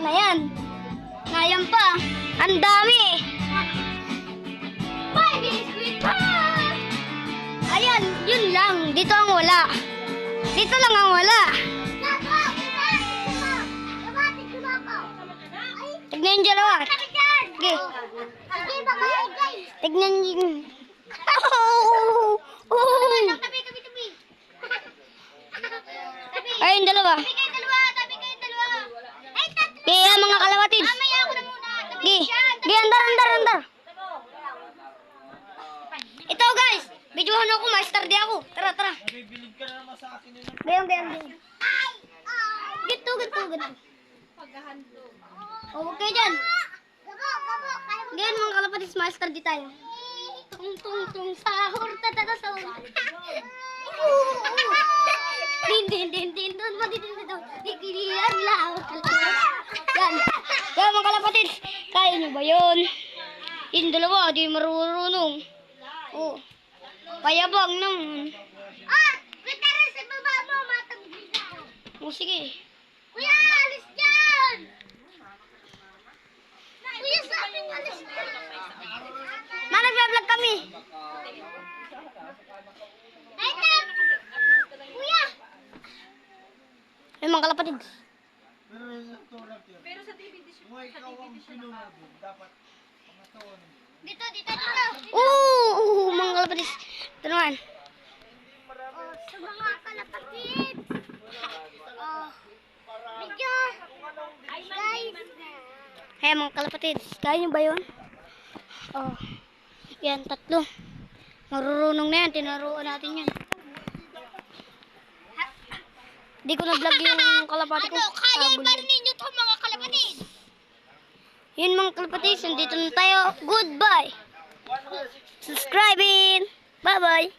na yan. Ngayon pa. Ang dami. Ayan, yun lang. Dito ang wala. Dito lang ang wala. Tignan yung dalawa. Sige. Tignan yung... Ay, yung dalawa. Kaya mga kalawatid. Gi, andar. Ito guys, videohan ako, master di ako. Tara. Bibilig ka na naman sa akin yun. Gayong. Gito. O, huwag kayo dyan. Ganyan mga kalapatid, master di tayo. Tung sahur, tatata sahur. Din, doon doon. Dikilihan lang. Yan mga kalapatid, kaya nyo ba yun? Yung dalawa, di marunong. Oh, payabang naman. Tara sa baba mo, matanggi na. Oh, sige. Kuya, alis dyan! Kuya, sabi mo, alis dyan! Nag-vlog kami. Ay, tap! Kuya! Ay, mga kalapatid. Pero sa DVD show, kung ikaw ang sinunod, dapat pangataon. Dito! Mga kalapatid. Ito naman. Oh, sa mga kalapatid! Oh, medyo! Guys! Ay, mga kalapatid. Kaya nyo ba yun? Oh, yan, 3. Marurunong na yan. Tinaruan natin yan. Di ko na-vlog yung kalapati ko. Kaya ba ninyo ito mga kalapatid? Yun mga kalapatid. Dito na tayo. Goodbye. Subscribing. Bye-bye.